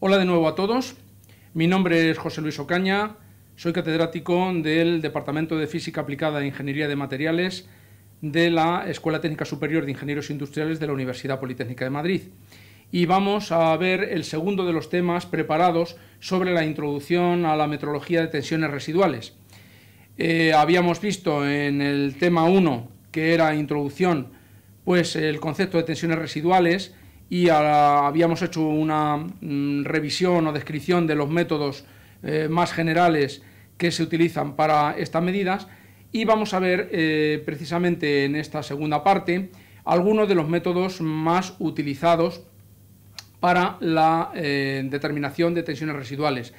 Hola de nuevo a todos, mi nombre es José Luis Ocaña, soy catedrático del Departamento de Física Aplicada e Ingeniería de Materiales de la Escuela Técnica Superior de Ingenieros Industriales de la Universidad Politécnica de Madrid. Y vamos a ver el segundo de los temas preparados sobre la introducción a la metrología de tensiones residuales. Habíamos visto en el tema 1, que era introducción, pues el concepto de tensiones residuales, y habíamos hecho una revisión o descripción de los métodos más generales que se utilizan para estas medidas, y vamos a ver precisamente en esta segunda parte algunos de los métodos más utilizados para la determinación de tensiones residuales.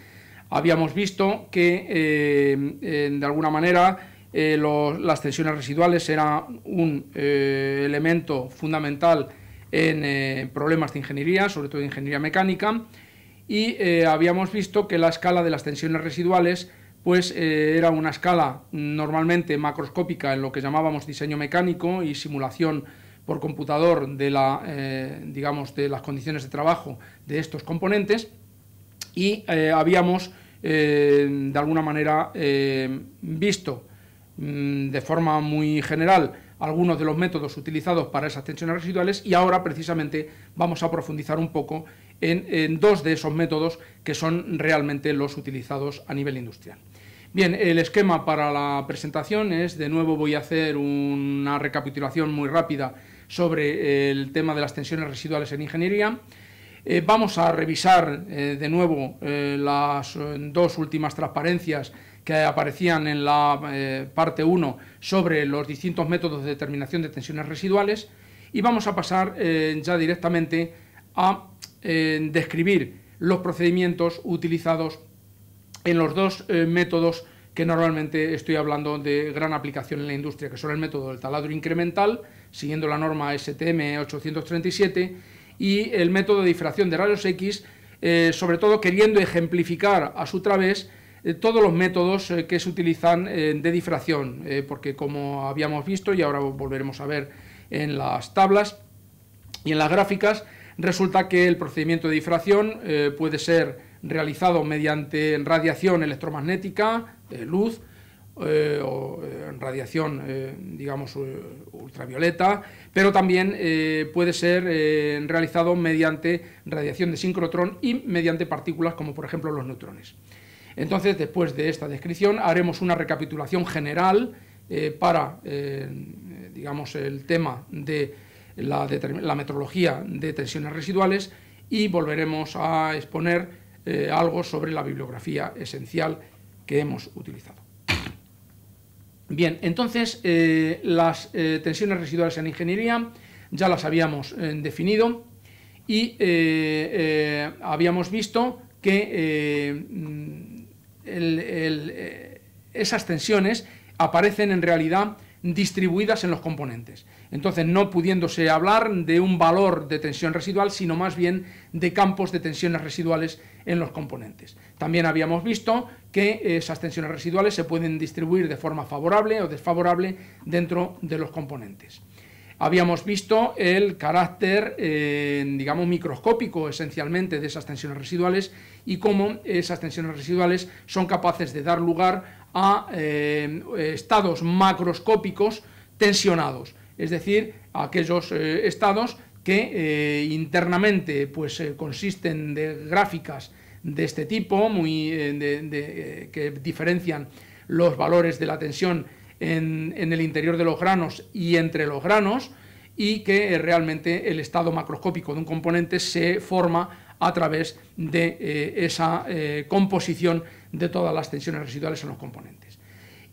Habíamos visto que de alguna manera las tensiones residuales eran un elemento fundamental en problemas de ingeniería, sobre todo de ingeniería mecánica, y habíamos visto que la escala de las tensiones residuales pues era una escala normalmente macroscópica en lo que llamábamos diseño mecánico y simulación por computador de digamos, de las condiciones de trabajo de estos componentes, y habíamos de alguna manera visto de forma muy general algunos de los métodos utilizados para esas tensiones residuales, y ahora precisamente vamos a profundizar un poco en dos de esos métodos que son realmente los utilizados a nivel industrial. Bien, el esquema para la presentación es, de nuevo voy a hacer una recapitulación muy rápida sobre el tema de las tensiones residuales en ingeniería. Vamos a revisar de nuevo las dos últimas transparencias que aparecían en la parte 1 sobre los distintos métodos de determinación de tensiones residuales, y vamos a pasar ya directamente a describir los procedimientos utilizados en los dos métodos que normalmente estoy hablando de gran aplicación en la industria, que son el método del taladro incremental, siguiendo la norma STM 837, y el método de difracción de rayos X, sobre todo queriendo ejemplificar a su través todos los métodos que se utilizan de difracción, porque como habíamos visto, y ahora volveremos a ver en las tablas y en las gráficas, resulta que el procedimiento de difracción puede ser realizado mediante radiación electromagnética, luz, o radiación, digamos, ultravioleta, pero también puede ser realizado mediante radiación de sincrotrón y mediante partículas como por ejemplo los neutrones. Entonces, después de esta descripción, haremos una recapitulación general para, digamos, el tema de la metrología de tensiones residuales, y volveremos a exponer algo sobre la bibliografía esencial que hemos utilizado. Bien, entonces, las tensiones residuales en ingeniería ya las habíamos definido, y habíamos visto que esas tensiones aparecen en realidad distribuidas en los componentes. Entonces, no pudiéndose hablar de un valor de tensión residual, sino más bien de campos de tensiones residuales en los componentes. También habíamos visto que esas tensiones residuales se pueden distribuir de forma favorable o desfavorable dentro de los componentes. Habíamos visto el carácter, digamos, microscópico esencialmente de esas tensiones residuales, y cómo esas tensiones residuales son capaces de dar lugar a estados macroscópicos tensionados, es decir, a aquellos estados que internamente pues, consisten de gráficas de este tipo, que diferencian los valores de la tensión en el interior de los granos y entre los granos, y que realmente el estado macroscópico de un componente se forma a través de esa composición de todas las tensiones residuales en los componentes.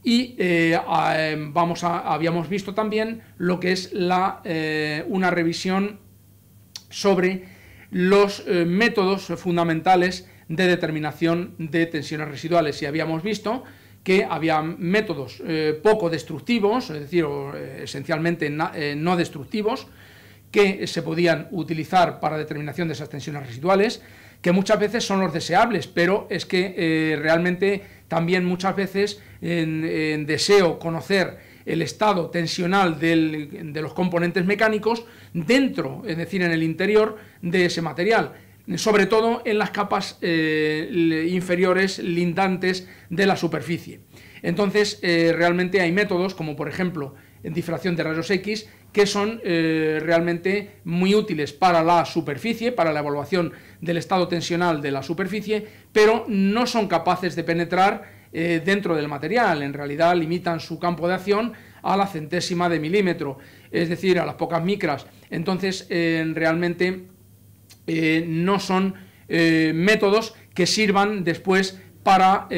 Y habíamos visto también lo que es una revisión sobre los métodos fundamentales de determinación de tensiones residuales, y habíamos visto que había métodos poco destructivos, es decir, esencialmente no destructivos, que se podían utilizar para determinación de esas tensiones residuales, que muchas veces son los deseables, pero es que realmente también muchas veces deseo conocer el estado tensional de los componentes mecánicos dentro, es decir, en el interior de ese material. sobre todo en las capas inferiores lindantes de la superficie. Entonces, realmente hay métodos como, por ejemplo, difracción de rayos X, que son realmente muy útiles para la superficie, para la evaluación del estado tensional de la superficie, pero no son capaces de penetrar dentro del material. En realidad limitan su campo de acción a la centésima de milímetro, es decir, a las pocas micras. Entonces, realmente no son métodos que sirvan después para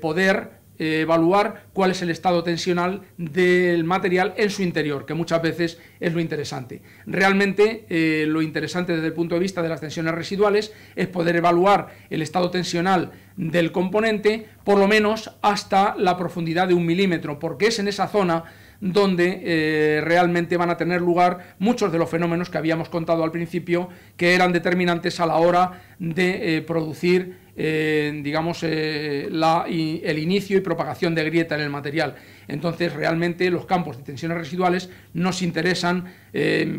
poder evaluar cuál es el estado tensional del material en su interior, que muchas veces es lo interesante. Realmente lo interesante desde el punto de vista de las tensiones residuales es poder evaluar el estado tensional del componente por lo menos hasta la profundidad de 1 milímetro, porque es en esa zona donde realmente van a tener lugar muchos de los fenómenos que habíamos contado al principio, que eran determinantes a la hora de producir digamos, el inicio y propagación de grieta en el material. Entonces, realmente los campos de tensiones residuales nos interesan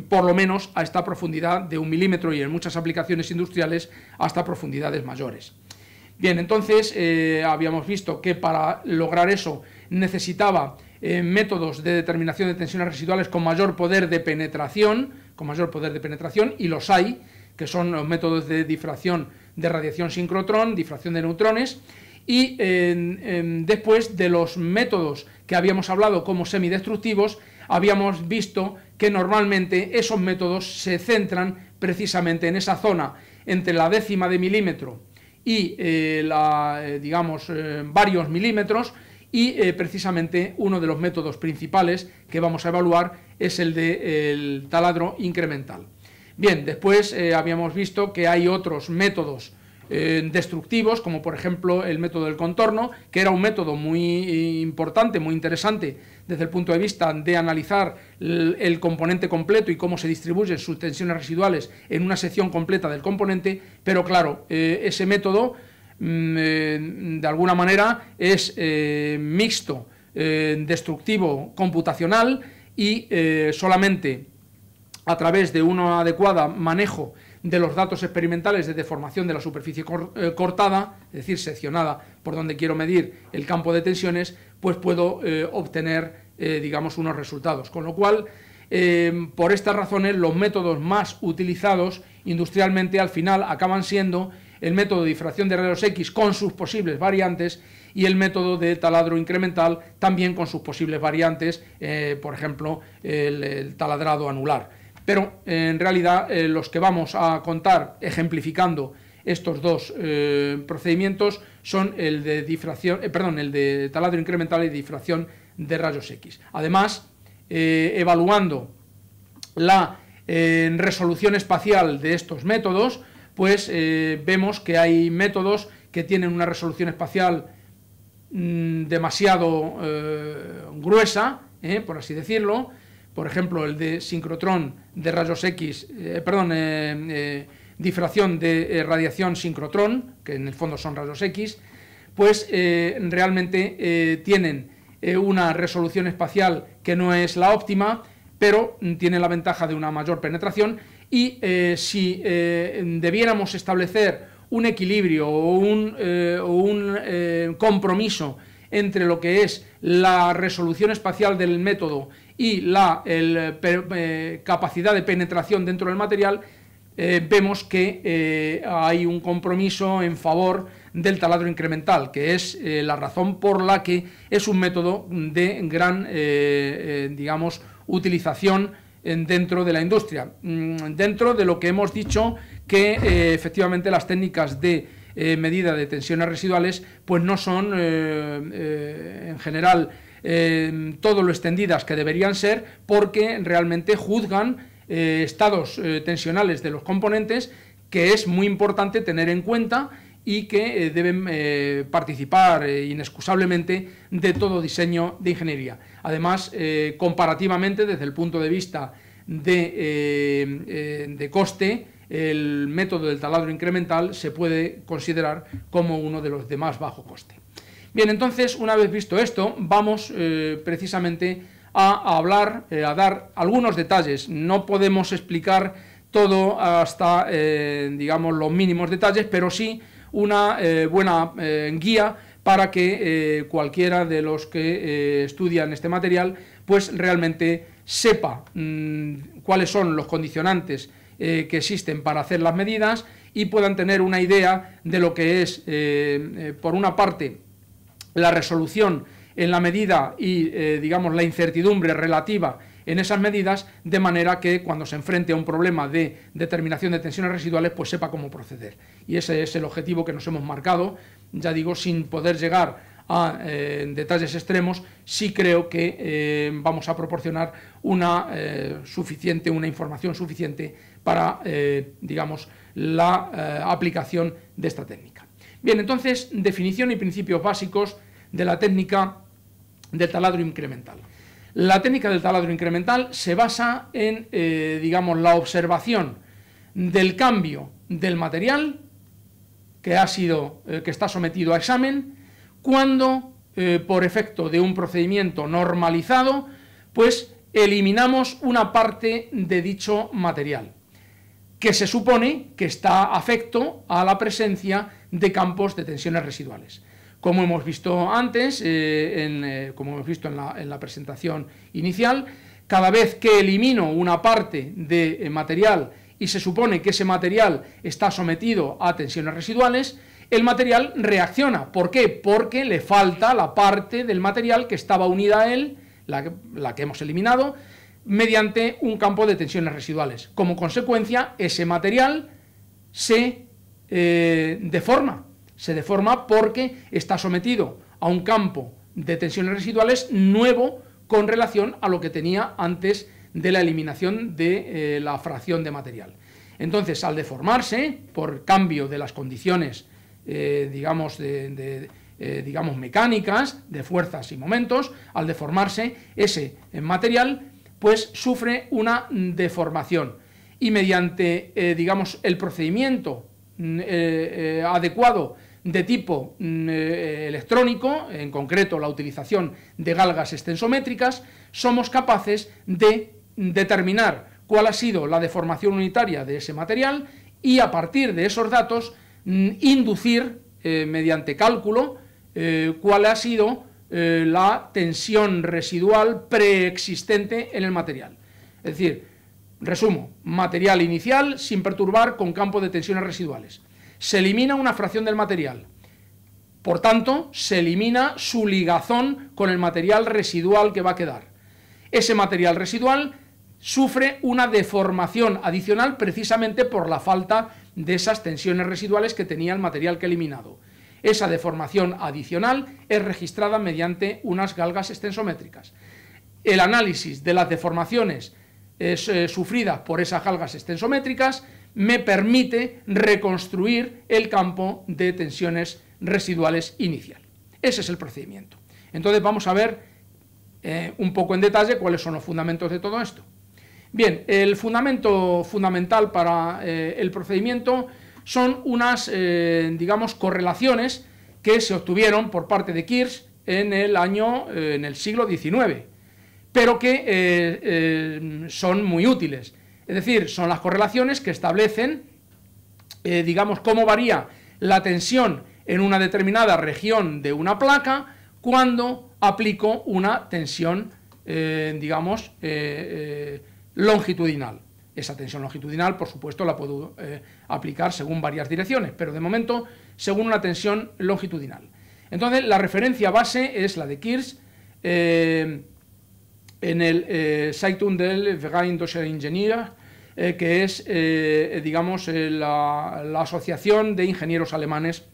por lo menos a esta profundidad de 1 milímetro y en muchas aplicaciones industriales hasta profundidades mayores. Bien, entonces habíamos visto que para lograr eso necesitaba métodos de determinación de tensiones residuales con mayor poder de penetración, y los hay, que son los métodos de difracción de radiación sincrotrón, difracción de neutrones, y después de los métodos que habíamos hablado como semidestructivos, habíamos visto que normalmente esos métodos se centran precisamente en esa zona entre la décima de milímetro y varios milímetros, y precisamente uno de los métodos principales que vamos a evaluar es el del taladro incremental. Bien, después habíamos visto que hay otros métodos destructivos, como por ejemplo el método del contorno, que era un método muy importante, muy interesante desde el punto de vista de analizar el componente completo y cómo se distribuyen sus tensiones residuales en una sección completa del componente, pero claro, ese método de alguna manera es mixto, destructivo, computacional, y solamente a través de un adecuado manejo de los datos experimentales de deformación de la superficie cortada, es decir, seccionada por donde quiero medir el campo de tensiones, pues puedo obtener, digamos, unos resultados. Con lo cual, por estas razones, los métodos más utilizados industrialmente al final acaban siendo el método de difracción de rayos X con sus posibles variantes y el método de taladro incremental también con sus posibles variantes, por ejemplo, el taladrado anular. Pero en realidad los que vamos a contar ejemplificando estos dos procedimientos son el de el de taladro incremental y difracción de rayos X. Además, evaluando la resolución espacial de estos métodos, pues vemos que hay métodos que tienen una resolución espacial demasiado gruesa, por así decirlo. Por ejemplo, el de sincrotrón de rayos X, difracción de radiación sincrotrón, que en el fondo son rayos X, pues realmente tienen una resolución espacial que no es la óptima, pero tienen la ventaja de una mayor penetración, y si debiéramos establecer un equilibrio o un compromiso entre lo que es la resolución espacial del método y la capacidad de penetración dentro del material, vemos que hay un compromiso en favor del taladro incremental, que es la razón por la que es un método de gran digamos, utilización dentro de la industria. Dentro de lo que hemos dicho, que efectivamente las técnicas de medida de tensiones residuales pues no son en general todo lo extendidas que deberían ser, porque realmente juzgan estados tensionales de los componentes que es muy importante tener en cuenta y que deben participar inexcusablemente de todo diseño de ingeniería. Además, comparativamente, desde el punto de vista de coste, el método del taladro incremental se puede considerar como uno de los de más bajo coste. Bien, entonces, una vez visto esto, vamos precisamente a hablar, a dar algunos detalles. No podemos explicar todo hasta, digamos, los mínimos detalles, pero sí una buena guía para que cualquiera de los que estudian este material pues realmente sepa cuáles son los condicionantes que existen para hacer las medidas y puedan tener una idea de lo que es, por una parte, la resolución en la medida y, digamos, la incertidumbre relativa en esas medidas, de manera que cuando se enfrente a un problema de determinación de tensiones residuales, pues sepa cómo proceder. Y ese es el objetivo que nos hemos marcado, ya digo, sin poder llegar a detalles extremos. Sí creo que vamos a proporcionar una información suficiente para, digamos, la aplicación de esta técnica. Bien, entonces, definición y principios básicos de la técnica del taladro incremental. La técnica del taladro incremental se basa en, digamos, la observación del cambio del material que está sometido a examen, cuando, por efecto de un procedimiento normalizado, pues eliminamos una parte de dicho material, que se supone que está afecto a la presencia de campos de tensiones residuales. Como hemos visto antes, como hemos visto en la presentación inicial, cada vez que elimino una parte de material y se supone que ese material está sometido a tensiones residuales, el material reacciona. ¿Por qué? Porque le falta la parte del material que estaba unida a él, la que hemos eliminado, mediante un campo de tensiones residuales. Como consecuencia, ese material se deforma. Se deforma porque está sometido a un campo de tensiones residuales nuevo con relación a lo que tenía antes de la eliminación de la fracción de material. Entonces, al deformarse por cambio de las condiciones, digamos, digamos, mecánicas, de fuerzas y momentos, al deformarse ese material, pues sufre una deformación y mediante, digamos, el procedimiento adecuado de tipo electrónico, en concreto la utilización de galgas extensométricas, somos capaces de determinar cuál ha sido la deformación unitaria de ese material y a partir de esos datos inducir mediante cálculo cuál ha sido la tensión residual preexistente en el material. Es decir, resumo, material inicial sin perturbar con campo de tensiones residuales. Se elimina una fracción del material, por tanto, se elimina su ligazón con el material residual que va a quedar. Ese material residual sufre una deformación adicional precisamente por la falta de esas tensiones residuales que tenía el material que he eliminado. Esa deformación adicional es registrada mediante unas galgas extensométricas. El análisis de las deformaciones sufridas por esas galgas extensométricas me permite reconstruir el campo de tensiones residuales inicial. Ese es el procedimiento. Entonces vamos a ver un poco en detalle cuáles son los fundamentos de todo esto. Bien, el fundamento fundamental para el procedimiento son unas, digamos, correlaciones que se obtuvieron por parte de Kirsch en el siglo XIX, pero que son muy útiles. Es decir, son las correlaciones que establecen, digamos, cómo varía la tensión en una determinada región de una placa cuando aplico una tensión, digamos, longitudinal. Esa tensión longitudinal, por supuesto, la puedo aplicar según varias direcciones, pero de momento según una tensión longitudinal. Entonces, la referencia base es la de Kirsch en el Zeitung del Verein Deutscher Ingenieur, que es, digamos, la Asociación de Ingenieros Alemanes,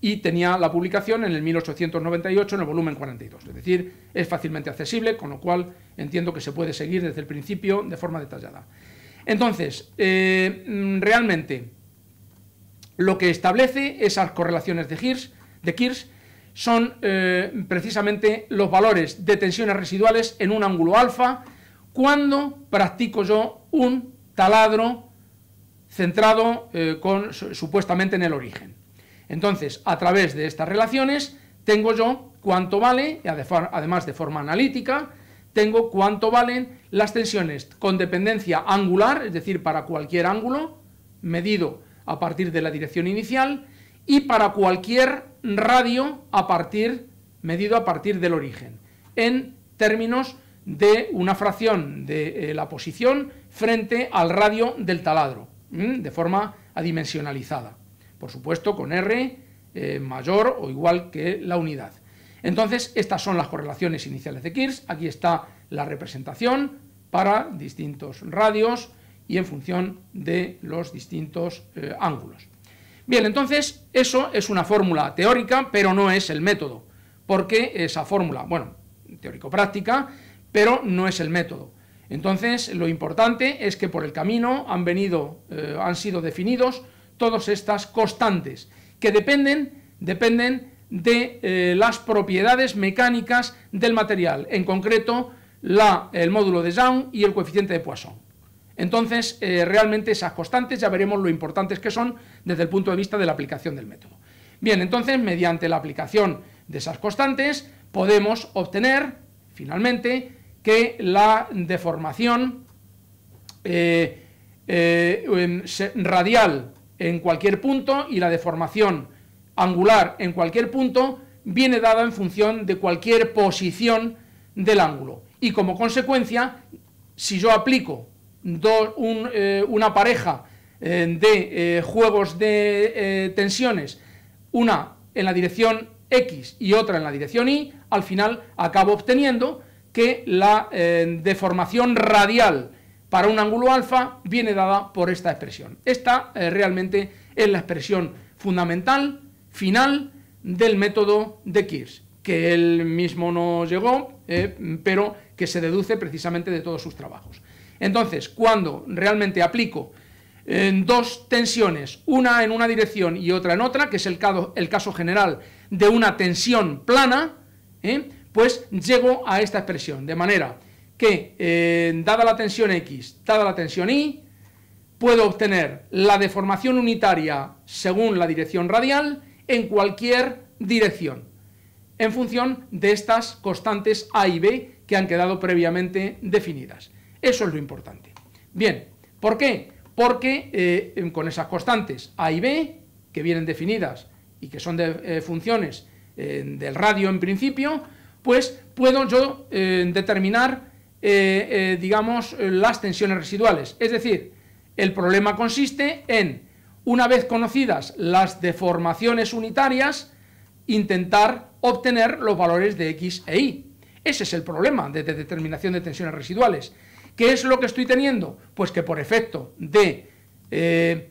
y tenía la publicación en el 1898 en el volumen 42, es decir, es fácilmente accesible, con lo cual entiendo que se puede seguir desde el principio de forma detallada. Entonces, realmente, lo que establece esas correlaciones de Kirsch son precisamente los valores de tensiones residuales en un ángulo alfa cuando practico yo un taladro centrado supuestamente en el origen. Entonces, a través de estas relaciones, tengo yo cuánto vale, además de forma analítica, tengo cuánto valen las tensiones con dependencia angular, es decir, para cualquier ángulo, medido a partir de la dirección inicial, y para cualquier radio medido a partir del origen, en términos de una fracción de la posición frente al radio del taladro, de forma adimensionalizada, por supuesto con R mayor o igual que la unidad. Entonces, estas son las correlaciones iniciales de Kirch. Aquí está la representación para distintos radios y en función de los distintos ángulos. Bien, entonces, eso es una fórmula teórica, pero no es el método, porque esa fórmula, bueno, teórico-práctica, pero no es el método. Entonces, lo importante es que por el camino han sido definidos todas estas constantes, que dependen de las propiedades mecánicas del material, en concreto el módulo de Young y el coeficiente de Poisson. Entonces, realmente esas constantes ya veremos lo importantes que son desde el punto de vista de la aplicación del método. Bien, entonces, mediante la aplicación de esas constantes, podemos obtener, finalmente, que la deformación radial en cualquier punto y la deformación angular en cualquier punto viene dada en función de cualquier posición del ángulo. Y como consecuencia, si yo aplico una pareja de juegos de tensiones, una en la dirección X y otra en la dirección Y, al final acabo obteniendo que la deformación radial para un ángulo alfa viene dada por esta expresión. Esta realmente es la expresión fundamental, final, del método de Kirch, que él mismo no llegó, pero que se deduce precisamente de todos sus trabajos. Entonces, cuando realmente aplico dos tensiones, una en una dirección y otra en otra, que es el caso general de una tensión plana, pues llego a esta expresión, de manera que, dada la tensión X, dada la tensión Y, puedo obtener la deformación unitaria según la dirección radial en cualquier dirección, en función de estas constantes A y B que han quedado previamente definidas. Eso es lo importante. Bien, ¿por qué? Porque con esas constantes A y B, que vienen definidas y que son de funciones del radio en principio, pues puedo yo determinar, digamos, las tensiones residuales. Es decir, el problema consiste en, una vez conocidas las deformaciones unitarias, intentar obtener los valores de X e Y. Ese es el problema de determinación de tensiones residuales. ¿Qué es lo que estoy teniendo? Pues que por efecto de,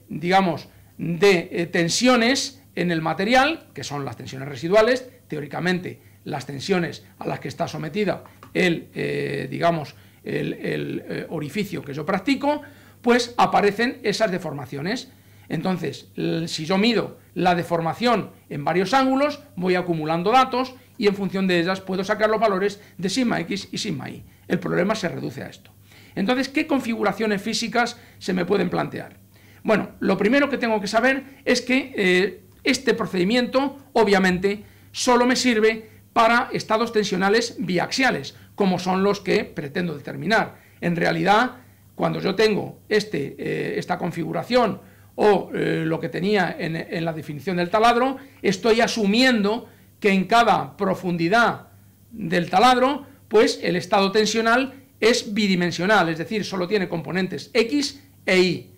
digamos, de tensiones en el material, que son las tensiones residuales, teóricamente las tensiones a las que está sometida digamos, el orificio que yo practico, pues aparecen esas deformaciones. Entonces, si yo mido la deformación en varios ángulos, voy acumulando datos y en función de ellas puedo sacar los valores de sigma X y sigma Y. El problema se reduce a esto. Entonces, ¿qué configuraciones físicas se me pueden plantear? Bueno, lo primero que tengo que saber es que este procedimiento, obviamente, solo me sirve para estados tensionales biaxiales, como son los que pretendo determinar. En realidad, cuando yo tengo esta configuración o lo que tenía en la definición del taladro, estoy asumiendo que en cada profundidad del taladro, pues el estado tensional es bidimensional, es decir, solo tiene componentes X e Y.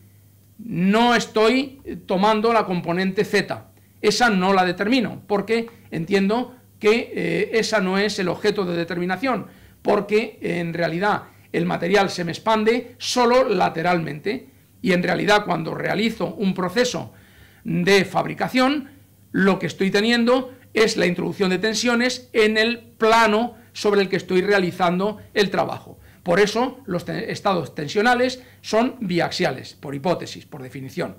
No estoy tomando la componente Z, esa no la determino, porque entiendo que esa no es el objeto de determinación, porque en realidad el material se me expande solo lateralmente, y en realidad cuando realizo un proceso de fabricación, lo que estoy teniendo es la introducción de tensiones en el plano sobre el que estoy realizando el trabajo. Por eso los estados tensionales son biaxiales, por hipótesis, por definición.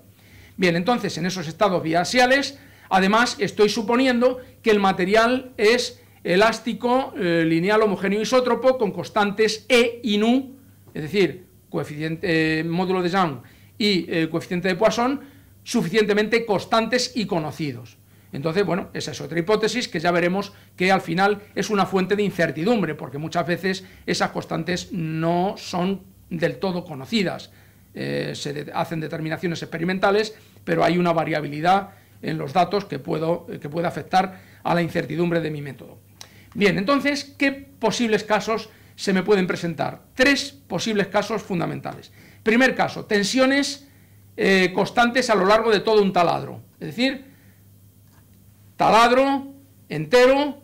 Bien, entonces en esos estados biaxiales, además estoy suponiendo que el material es elástico, lineal, homogéneo, isótropo, con constantes E y nu, es decir, coeficiente, módulo de Young y coeficiente de Poisson, suficientemente constantes y conocidos. Entonces, bueno, esa es otra hipótesis que ya veremos que al final es una fuente de incertidumbre, porque muchas veces esas constantes no son del todo conocidas. Se hacen determinaciones experimentales, pero hay una variabilidad en los datos que puede afectar a la incertidumbre de mi método. Bien, entonces, ¿qué posibles casos se me pueden presentar? 3 posibles casos fundamentales. Primer caso, tensiones constantes a lo largo de todo un taladro, es decir, taladro entero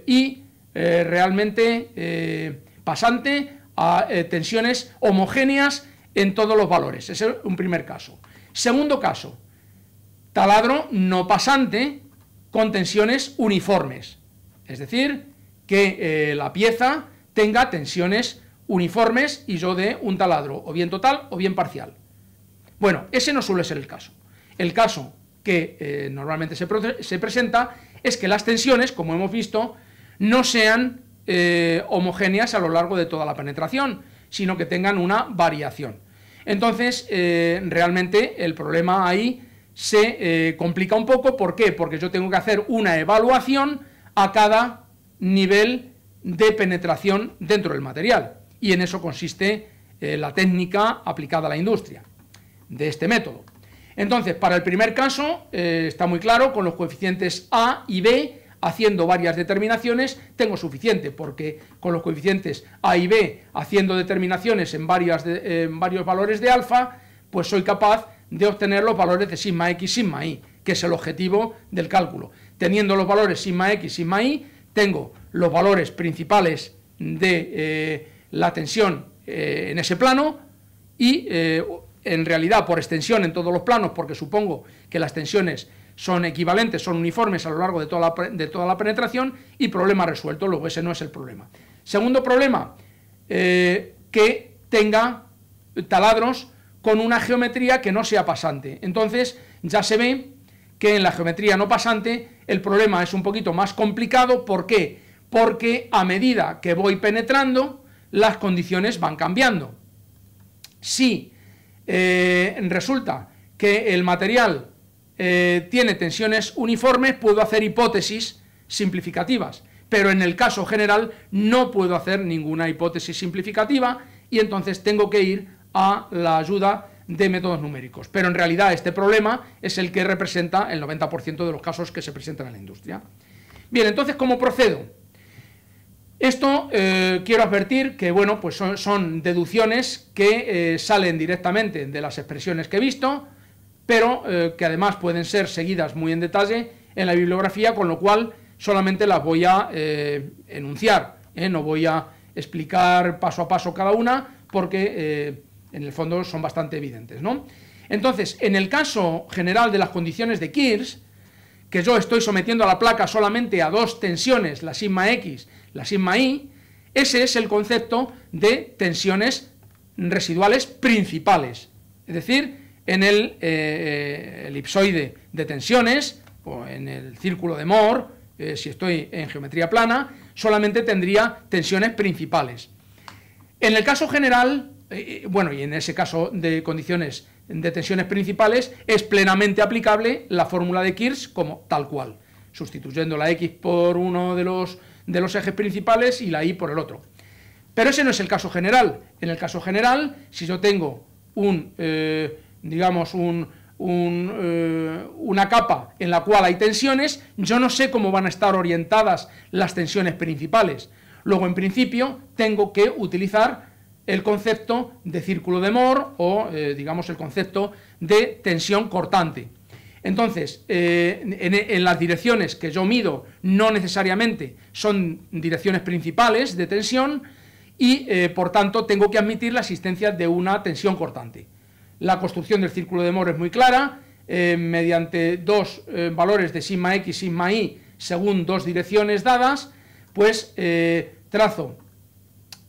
y realmente pasante a tensiones homogéneas en todos los valores. Ese es un primer caso. Segundo caso, taladro no pasante con tensiones uniformes, es decir, que la pieza tenga tensiones uniformes y yo dé un taladro o bien total o bien parcial. Bueno, ese no suele ser el caso. El caso que normalmente se presenta es que las tensiones, como hemos visto, no sean homogéneas a lo largo de toda la penetración, sino que tengan una variación. Entonces, realmente el problema ahí se complica un poco. ¿Por qué? Porque yo tengo que hacer una evaluación a cada nivel de penetración dentro del material, y en eso consiste la técnica aplicada a la industria de este método. Entonces, para el primer caso está muy claro, con los coeficientes A y B, haciendo varias determinaciones, tengo suficiente, porque con los coeficientes A y B, haciendo determinaciones en varios valores de alfa, pues soy capaz de obtener los valores de sigma X, sigma Y, que es el objetivo del cálculo. Teniendo los valores sigma X, sigma Y, tengo los valores principales de la tensión en ese plano y en realidad por extensión en todos los planos, porque supongo que las tensiones son equivalentes, son uniformes a lo largo de toda la penetración, y problema resuelto. Luego ese no es el problema. Segundo problema, que tenga taladros con una geometría que no sea pasante. Entonces ya se ve que en la geometría no pasante el problema es un poquito más complicado. ¿Por qué? Porque a medida que voy penetrando, las condiciones van cambiando. Si resulta que el material tiene tensiones uniformes, puedo hacer hipótesis simplificativas, pero en el caso general no puedo hacer ninguna hipótesis simplificativa, y entonces tengo que ir a la ayuda de métodos numéricos. Pero en realidad este problema es el que representa el 90% de los casos que se presentan en la industria. Bien, entonces, ¿cómo procedo? Esto quiero advertir que, bueno, pues son deducciones que salen directamente de las expresiones que he visto, pero que además pueden ser seguidas muy en detalle en la bibliografía, con lo cual solamente las voy a enunciar, no voy a explicar paso a paso cada una, porque en el fondo son bastante evidentes, ¿no? Entonces, en el caso general de las condiciones de Kirch, que yo estoy sometiendo a la placa solamente a 2 tensiones, la sigma X, la sigma Y, ese es el concepto de tensiones residuales principales. Es decir, en el elipsoide de tensiones, o en el círculo de Moore, si estoy en geometría plana, solamente tendría tensiones principales. En el caso general, bueno, y en ese caso de condiciones de tensiones principales, es plenamente aplicable la fórmula de Kirch como tal cual, sustituyendo la X por uno de los ejes principales y la Y por el otro. Pero ese no es el caso general. En el caso general, si yo tengo una capa en la cual hay tensiones, yo no sé cómo van a estar orientadas las tensiones principales. Luego, en principio, tengo que utilizar el concepto de círculo de Moore o, digamos, el concepto de tensión cortante. Entonces, en las direcciones que yo mido, no necesariamente son direcciones principales de tensión y, por tanto, tengo que admitir la existencia de una tensión cortante. La construcción del círculo de Moore es muy clara, mediante 2 valores de sigma X, sigma Y, según 2 direcciones dadas, pues trazo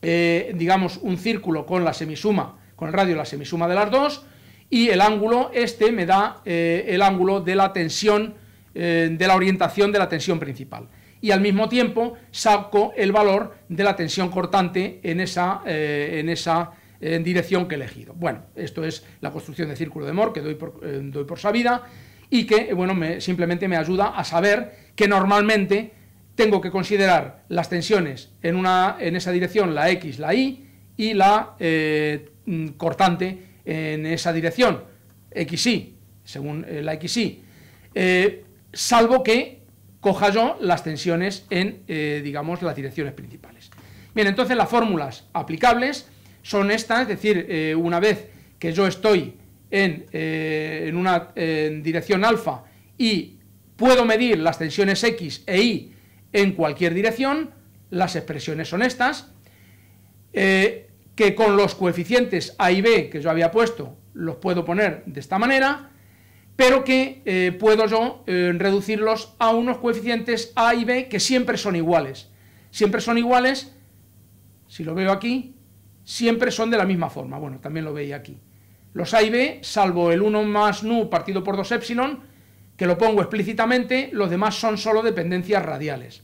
digamos, un círculo con la semisuma, con el radio de la semisuma de las 2, y el ángulo me da el ángulo de la tensión, de la orientación de la tensión principal. Y al mismo tiempo saco el valor de la tensión cortante en esa dirección que he elegido. Bueno, esto es la construcción de círculo de Moore, que doy por sabida, y que, bueno, simplemente me ayuda a saber que normalmente tengo que considerar las tensiones en esa dirección, la X, la Y, y la cortante en esa dirección, XY, según la XY, salvo que coja yo las tensiones en, digamos, las direcciones principales. Bien, entonces las fórmulas aplicables son estas, es decir, una vez que yo estoy en una dirección alfa y puedo medir las tensiones X e Y en cualquier dirección, las expresiones son estas, que con los coeficientes A y B que yo había puesto los puedo poner de esta manera, pero que puedo yo reducirlos a unos coeficientes A y B que siempre son iguales. Siempre son iguales, si lo veo aquí, siempre son de la misma forma. Bueno, también lo veis aquí. Los A y B, salvo el 1 más nu partido por 2 épsilon, que lo pongo explícitamente, los demás son solo dependencias radiales.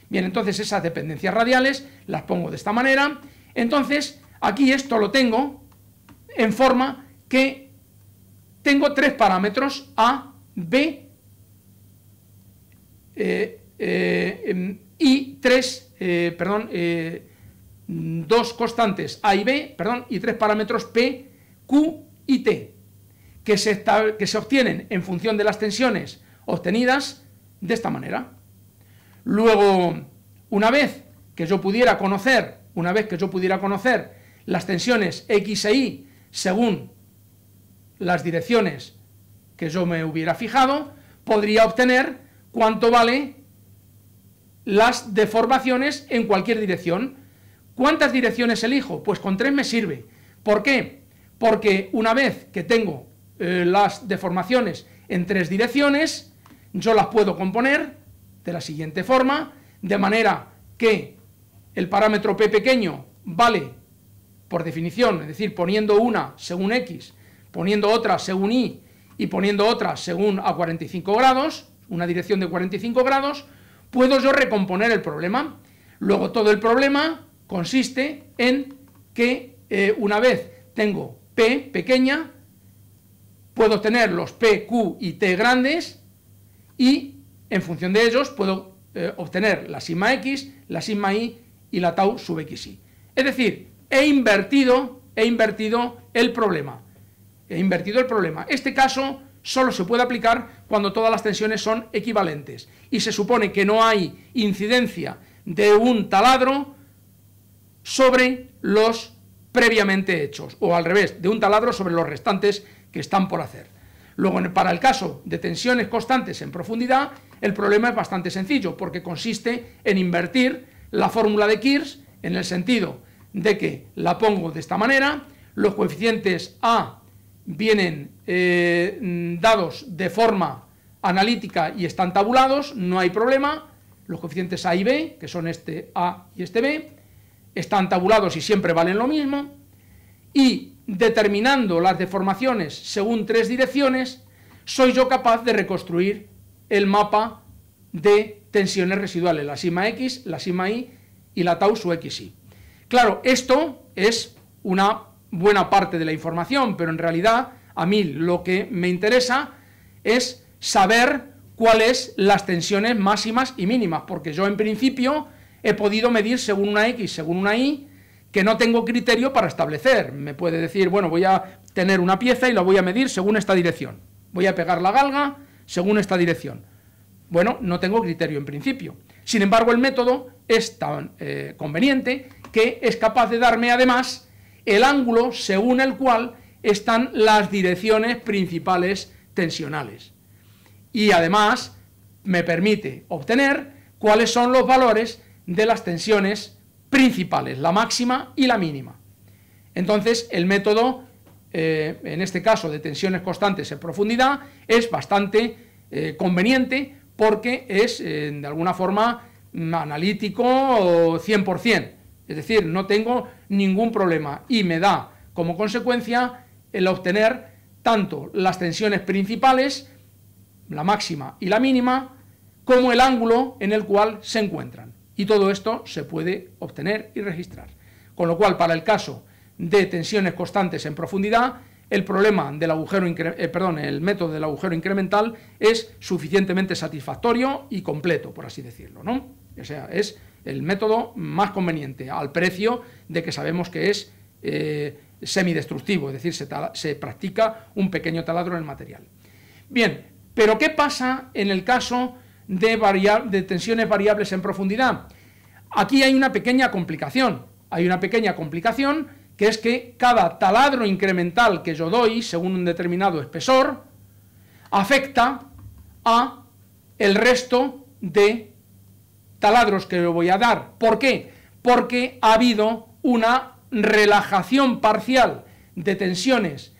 Bien, entonces esas dependencias radiales las pongo de esta manera. Entonces, aquí esto lo tengo en forma que tengo tres parámetros, A, B y dos constantes A y B, y tres parámetros P, Q y T, que se obtienen en función de las tensiones obtenidas de esta manera. Luego, una vez que yo pudiera conocer las tensiones X e Y según las direcciones que yo me hubiera fijado, podría obtener cuánto vale las deformaciones en cualquier dirección. ¿Cuántas direcciones elijo? Pues con 3 me sirve. ¿Por qué? Porque una vez que tengo las deformaciones en 3 direcciones, yo las puedo componer de la siguiente forma, de manera que el parámetro P pequeño vale por definición, es decir, poniendo una según X, poniendo otra según Y y poniendo otra según a 45 grados, una dirección de 45 grados, puedo yo recomponer el problema. Luego todo el problema consiste en que una vez tengo P pequeña, puedo obtener los P, Q y T grandes y en función de ellos puedo obtener la sigma X, la sigma Y y la tau sub XY. Es decir, he invertido el problema. Este caso solo se puede aplicar cuando todas las tensiones son equivalentes y se supone que no hay incidencia de un taladro sobre los previamente hechos, o al revés, de un taladro sobre los restantes que están por hacer. Luego, para el caso de tensiones constantes en profundidad, el problema es bastante sencillo, porque consiste en invertir la fórmula de Kirch en el sentido de que la pongo de esta manera, los coeficientes A vienen dados de forma analítica y están tabulados, no hay problema, los coeficientes A y B, que son este A y este B, están tabulados y siempre valen lo mismo, y determinando las deformaciones según 3 direcciones, soy yo capaz de reconstruir el mapa de tensiones residuales, la sigma X, la sigma Y y la tau sub XY. Claro, esto es una buena parte de la información, pero en realidad a mí lo que me interesa es saber cuáles las tensiones máximas y mínimas, porque yo en principio he podido medir según una X, según una Y, que no tengo criterio para establecer. Me puede decir, bueno, voy a tener una pieza y la voy a medir según esta dirección. Voy a pegar la galga según esta dirección. Bueno, no tengo criterio en principio. Sin embargo, el método es tan conveniente que es capaz de darme además el ángulo según el cual están las direcciones principales tensionales. Y además me permite obtener cuáles son los valores de las tensiones principales, la máxima y la mínima. Entonces, el método, en este caso de tensiones constantes en profundidad, es bastante conveniente porque es, de alguna forma, analítico 100%. Es decir, no tengo ningún problema y me da como consecuencia el obtener tanto las tensiones principales, la máxima y la mínima, como el ángulo en el cual se encuentran. Y todo esto se puede obtener y registrar. Con lo cual, para el caso de tensiones constantes en profundidad, el problema del el método del agujero incremental es suficientemente satisfactorio y completo, por así decirlo, ¿no? O sea, es el método más conveniente al precio de que sabemos que es semidestructivo, es decir, se practica un pequeño taladro en el material. Bien, pero ¿qué pasa en el caso de tensiones variables en profundidad? Aquí hay una pequeña complicación. Hay una pequeña complicación que es que cada taladro incremental que yo doy según un determinado espesor afecta a el resto de taladros que le voy a dar. ¿Por qué? Porque ha habido una relajación parcial de tensiones,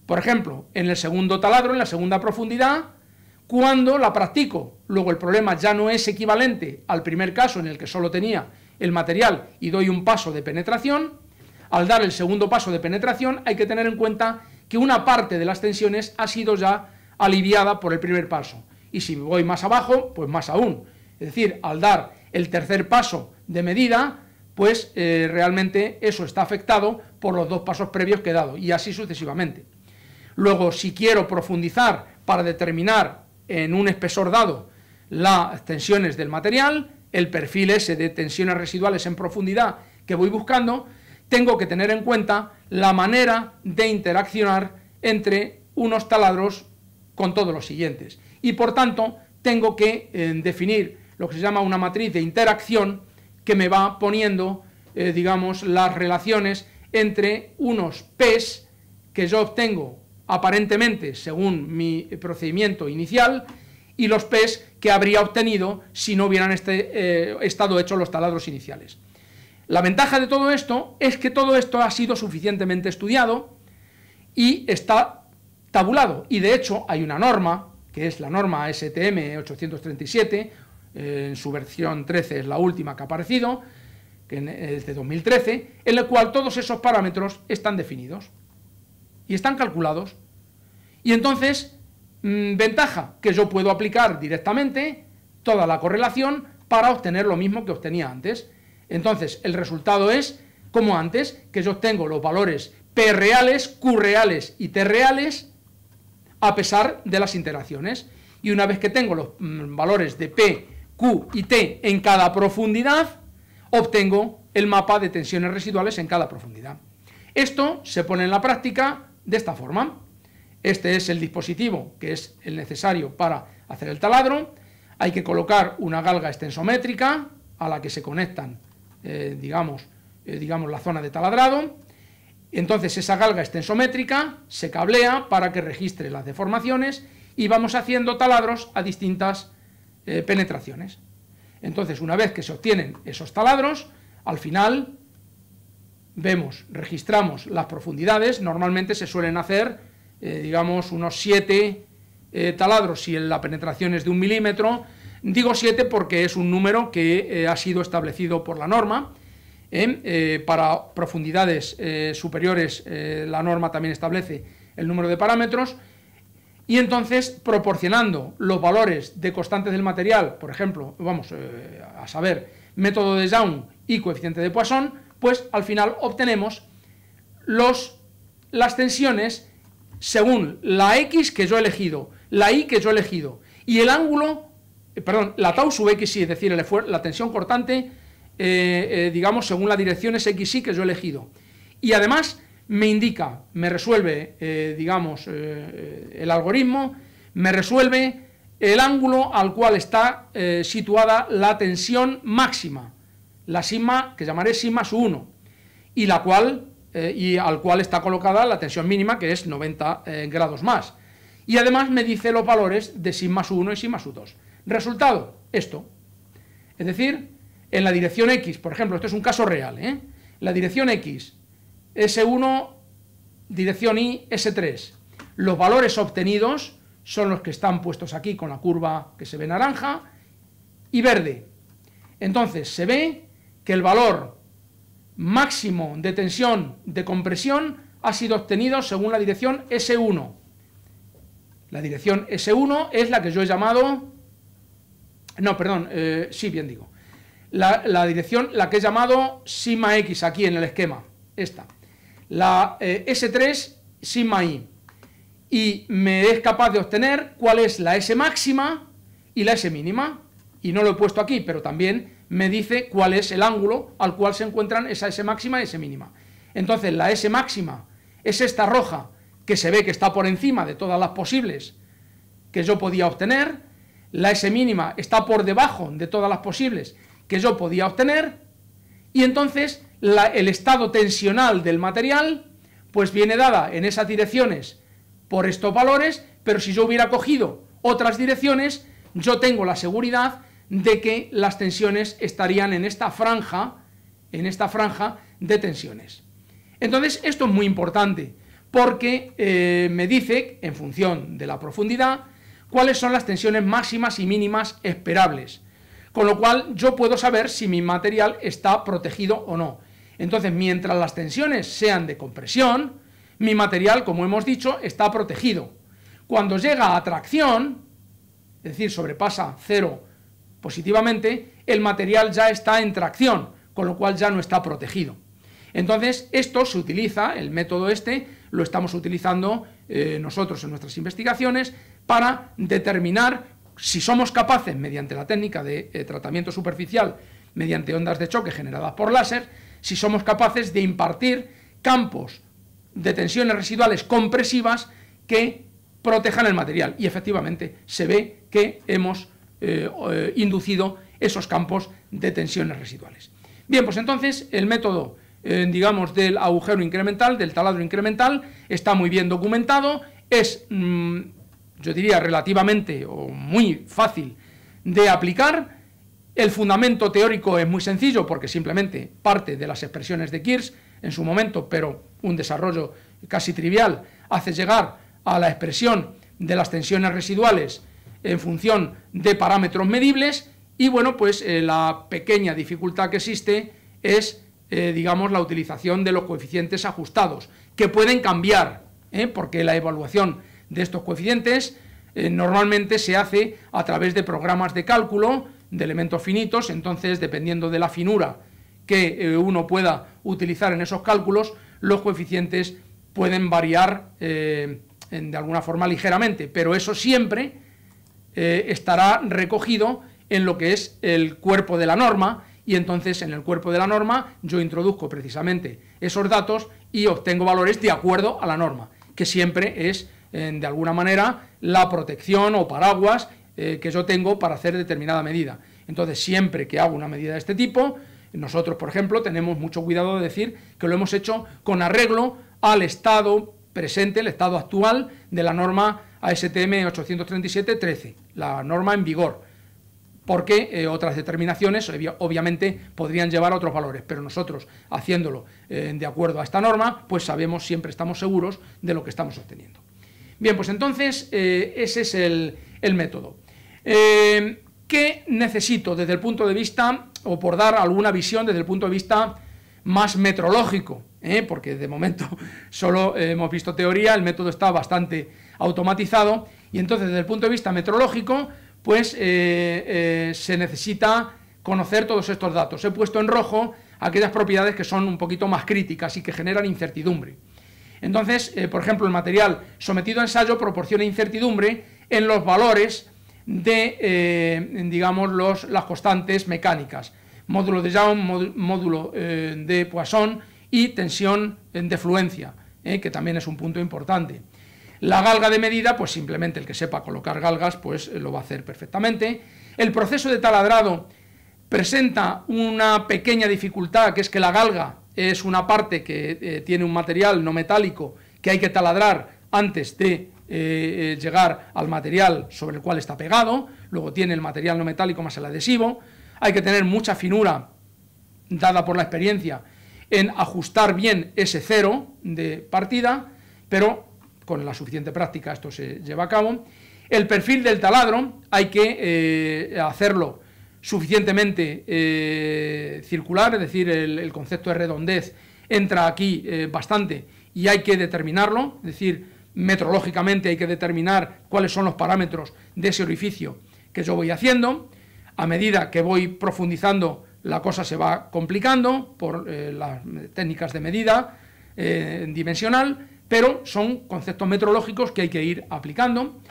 por ejemplo, en el segundo taladro, en la segunda profundidad, cuando la practico. Luego el problema ya no es equivalente al primer caso en el que solo tenía el material y doy un paso de penetración. Al dar el segundo paso de penetración hay que tener en cuenta que una parte de las tensiones ha sido ya aliviada por el primer paso. Y si voy más abajo, pues más aún. Es decir, al dar el tercer paso de medida, pues realmente eso está afectado por los dos pasos previos que he dado, y así sucesivamente. Luego, si quiero profundizar para determinar en un espesor dado las tensiones del material, el perfil ese de tensiones residuales en profundidad que voy buscando, tengo que tener en cuenta la manera de interaccionar entre unos taladros con todos los siguientes. Y por tanto, tengo que definir lo que se llama una matriz de interacción que me va poniendo, digamos, las relaciones entre unos P's que yo obtengo aparentemente según mi procedimiento inicial y los P's que habría obtenido si no hubieran estado hechos los taladros iniciales. La ventaja de todo esto es que todo esto ha sido suficientemente estudiado y está tabulado, y de hecho hay una norma, que es la norma STM 837, en su versión 13 es la última que ha aparecido, que es de 2013, en la cual todos esos parámetros están definidos y están calculados. Y entonces, ventaja, que yo puedo aplicar directamente toda la correlación para obtener lo mismo que obtenía antes. Entonces, el resultado es, como antes, que yo obtengo los valores P reales, Q reales y T reales a pesar de las interacciones. Y una vez que tengo los valores de P, Q y T en cada profundidad, obtengo el mapa de tensiones residuales en cada profundidad. Esto se pone en la práctica de esta forma. Este es el dispositivo que es el necesario para hacer el taladro. Hay que colocar una galga extensométrica a la que se conectan, digamos, la zona de taladrado. Entonces esa galga extensométrica se cablea para que registre las deformaciones y vamos haciendo taladros a distintas penetraciones. Entonces, una vez que se obtienen esos taladros, al final registramos las profundidades. Normalmente se suelen hacer, digamos, unos 7 taladros si la penetración es de 1 milímetro. Digo 7 porque es un número que ha sido establecido por la norma. Para profundidades superiores, la norma también establece el número de parámetros. Y entonces, proporcionando los valores de constantes del material, por ejemplo, vamos a saber, método de Young y coeficiente de Poisson, pues al final obtenemos las tensiones según la X que yo he elegido, la Y que yo he elegido, y el ángulo, la tau sub XY, es decir, la tensión cortante, digamos, según la dirección XY que yo he elegido. Y además me indica, me resuelve, digamos, el algoritmo, me resuelve el ángulo al cual está situada la tensión máxima, la sigma, que llamaré sigma sub 1, y al cual está colocada la tensión mínima, que es 90 grados más. Y además me dice los valores de sigma sub 1 y sigma sub 2. Resultado, esto. Es decir, en la dirección X, por ejemplo, esto es un caso real, la dirección X, S1, dirección Y, S3. Los valores obtenidos son los que están puestos aquí con la curva que se ve naranja y verde. Entonces se ve que el valor máximo de tensión de compresión ha sido obtenido según la dirección S1. La dirección S1 es la que yo he llamado... No, perdón, sí, bien digo. La dirección, la que he llamado sigma X aquí en el esquema, esta. La S3 sigma i, y me es capaz de obtener cuál es la S máxima y la S mínima, y no lo he puesto aquí, pero también me dice cuál es el ángulo al cual se encuentran esa S máxima y S mínima. Entonces la S máxima es esta roja, que se ve que está por encima de todas las posibles que yo podía obtener, la S mínima está por debajo de todas las posibles que yo podía obtener, y entonces el estado tensional del material pues viene dada en esas direcciones por estos valores, pero si yo hubiera cogido otras direcciones, yo tengo la seguridad de que las tensiones estarían en esta franja de tensiones. Entonces esto es muy importante, porque me dice, en función de la profundidad, cuáles son las tensiones máximas y mínimas esperables, con lo cual yo puedo saber si mi material está protegido o no. Entonces, mientras las tensiones sean de compresión, mi material, como hemos dicho, está protegido. Cuando llega a tracción, es decir, sobrepasa 0 positivamente, el material ya está en tracción, con lo cual ya no está protegido. Entonces, esto se utiliza, el método este, lo estamos utilizando nosotros en nuestras investigaciones para determinar si somos capaces, mediante la técnica de tratamiento superficial, mediante ondas de choque generadas por láser, si somos capaces de impartir campos de tensiones residuales compresivas que protejan el material. Y efectivamente se ve que hemos inducido esos campos de tensiones residuales. Bien, pues entonces el método digamos, del agujero incremental, del taladro incremental, está muy bien documentado, es, yo diría, relativamente o muy fácil de aplicar. El fundamento teórico es muy sencillo porque simplemente parte de las expresiones de Kirch en su momento, pero un desarrollo casi trivial hace llegar a la expresión de las tensiones residuales en función de parámetros medibles, y bueno, pues la pequeña dificultad que existe es digamos, la utilización de los coeficientes ajustados, que pueden cambiar, porque la evaluación de estos coeficientes normalmente se hace a través de programas de cálculo de elementos finitos. Entonces, dependiendo de la finura que uno pueda utilizar en esos cálculos, los coeficientes pueden variar de alguna forma ligeramente, pero eso siempre estará recogido en lo que es el cuerpo de la norma, y entonces en el cuerpo de la norma yo introduzco precisamente esos datos y obtengo valores de acuerdo a la norma, que siempre es de alguna manera la protección o paraguas que yo tengo para hacer determinada medida. Entonces, siempre que hago una medida de este tipo, nosotros, por ejemplo, tenemos mucho cuidado de decir que lo hemos hecho con arreglo al estado presente, el estado actual de la norma ASTM 837-13, la norma en vigor, porque otras determinaciones obviamente podrían llevar a otros valores, pero nosotros, haciéndolo de acuerdo a esta norma, pues sabemos, siempre estamos seguros de lo que estamos obteniendo. Bien, pues entonces ese es el método. ¿Qué necesito desde el punto de vista, o por dar alguna visión desde el punto de vista más metrológico? Porque de momento solo hemos visto teoría, el método está bastante automatizado, y entonces desde el punto de vista metrológico, pues se necesita conocer todos estos datos. He puesto en rojo aquellas propiedades que son un poquito más críticas y que generan incertidumbre. Entonces, por ejemplo, el material sometido a ensayo proporciona incertidumbre en los valores de, digamos, las constantes mecánicas, módulo de Young, módulo de Poisson y tensión de fluencia, que también es un punto importante. La galga de medida, pues simplemente el que sepa colocar galgas, pues lo va a hacer perfectamente. El proceso de taladrado presenta una pequeña dificultad, que es que la galga es una parte que tiene un material no metálico que hay que taladrar antes de llegar al material sobre el cual está pegado. Luego tiene el material no metálico más el adhesivo. Hay que tener mucha finura, dada por la experiencia, en ajustar bien ese cero de partida, pero con la suficiente práctica esto se lleva a cabo. El perfil del taladro hay que hacerlo suficientemente circular, es decir, el concepto de redondez entra aquí bastante, y hay que determinarlo, es decir, metrológicamente hay que determinar cuáles son los parámetros de ese orificio que yo voy haciendo. A medida que voy profundizando, la cosa se va complicando por las técnicas de medida dimensional, pero son conceptos metrológicos que hay que ir aplicando.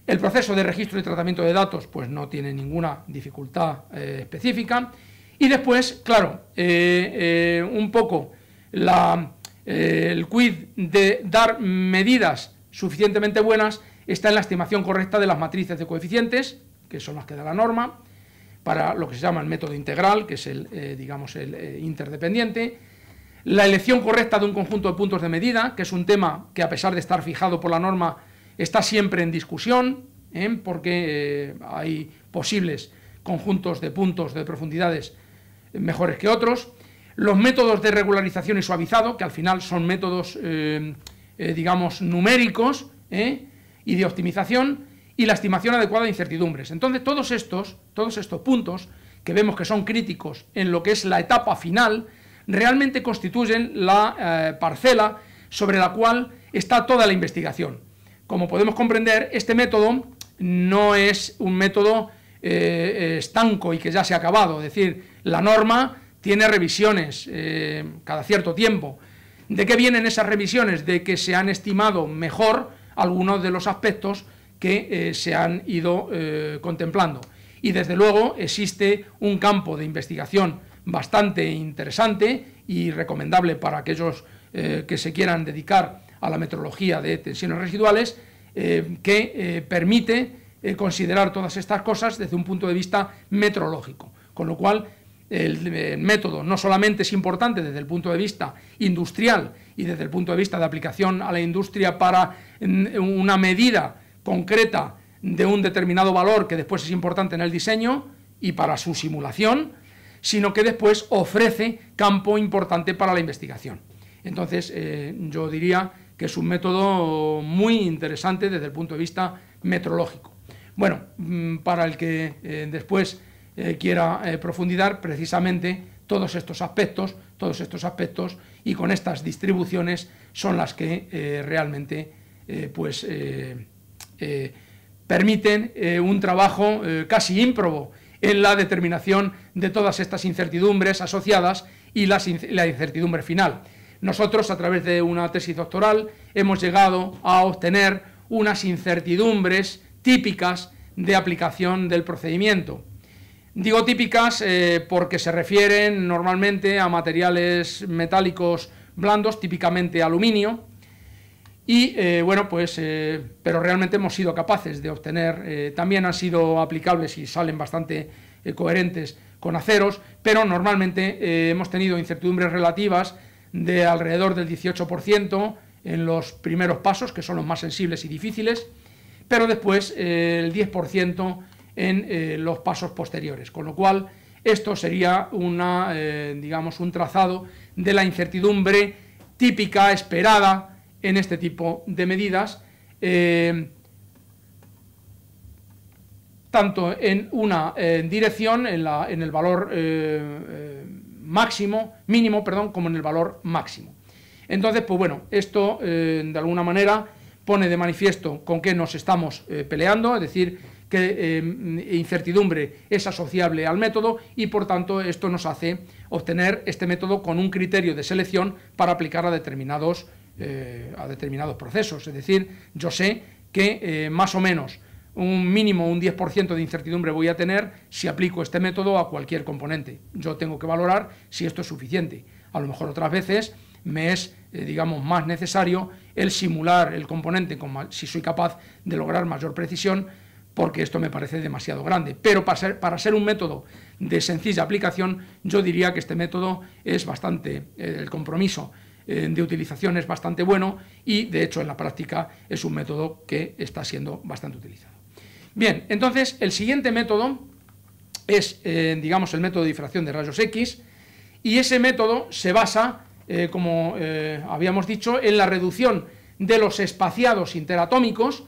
El proceso de registro y tratamiento de datos pues no tiene ninguna dificultad específica. Y después, claro, un poco el quid de dar medidas suficientemente buenas está en la estimación correcta de las matrices de coeficientes, que son las que da la norma, para lo que se llama el método integral, que es el interdependiente. La elección correcta de un conjunto de puntos de medida, que es un tema que, a pesar de estar fijado por la norma, está siempre en discusión, porque hay posibles conjuntos de puntos de profundidades mejores que otros. Los métodos de regularización y suavizado, que al final son métodos, digamos, numéricos, y de optimización, y la estimación adecuada de incertidumbres. Entonces, todos estos puntos, que vemos que son críticos en lo que es la etapa final, realmente constituyen la parcela sobre la cual está toda la investigación. Como podemos comprender, este método no es un método estanco y que ya se ha acabado, es decir, la norma tiene revisiones cada cierto tiempo. ¿De qué vienen esas revisiones? De que se han estimado mejor algunos de los aspectos que se han ido contemplando. Y desde luego existe un campo de investigación bastante interesante y recomendable para aquellos que se quieran dedicar a la metrología de tensiones residuales, que permite considerar todas estas cosas desde un punto de vista metrológico, con lo cual el método no solamente es importante desde el punto de vista industrial y desde el punto de vista de aplicación a la industria para una medida concreta de un determinado valor que después es importante en el diseño y para su simulación, sino que después ofrece campo importante para la investigación. Entonces, yo diría que es un método muy interesante desde el punto de vista metrológico. Bueno, para el que después quiera profundizar, precisamente todos estos aspectos y con estas distribuciones son las que realmente permiten un trabajo casi ímprobo en la determinación de todas estas incertidumbres asociadas y la incertidumbre final. Nosotros, a través de una tesis doctoral, hemos llegado a obtener unas incertidumbres típicas de aplicación del procedimiento. Digo típicas porque se refieren normalmente a materiales metálicos blandos, típicamente aluminio, y pero realmente hemos sido capaces de obtener, también han sido aplicables y salen bastante coherentes con aceros, pero normalmente hemos tenido incertidumbres relativas de alrededor del 18% en los primeros pasos, que son los más sensibles y difíciles, pero después el 10% en los pasos posteriores, con lo cual esto sería digamos, un trazado de la incertidumbre típica, esperada en este tipo de medidas, tanto en una dirección, en el valor mínimo, como en el valor máximo. Entonces, pues bueno, esto de alguna manera pone de manifiesto con qué nos estamos peleando, es decir, que incertidumbre es asociable al método y por tanto esto nos hace obtener este método con un criterio de selección para aplicar a determinados procesos. Es decir, yo sé que más o menos un mínimo, un 10% de incertidumbre voy a tener si aplico este método a cualquier componente. Yo tengo que valorar si esto es suficiente. A lo mejor otras veces me es, digamos, más necesario el simular el componente, si soy capaz de lograr mayor precisión, porque esto me parece demasiado grande. Pero para ser un método de sencilla aplicación, yo diría que este método es bastante, el compromiso de utilización es bastante bueno y, de hecho, en la práctica es un método que está siendo bastante utilizado. Bien, entonces, el siguiente método es, digamos, el método de difracción de rayos X, y ese método se basa, como habíamos dicho, en la reducción de los espaciados interatómicos,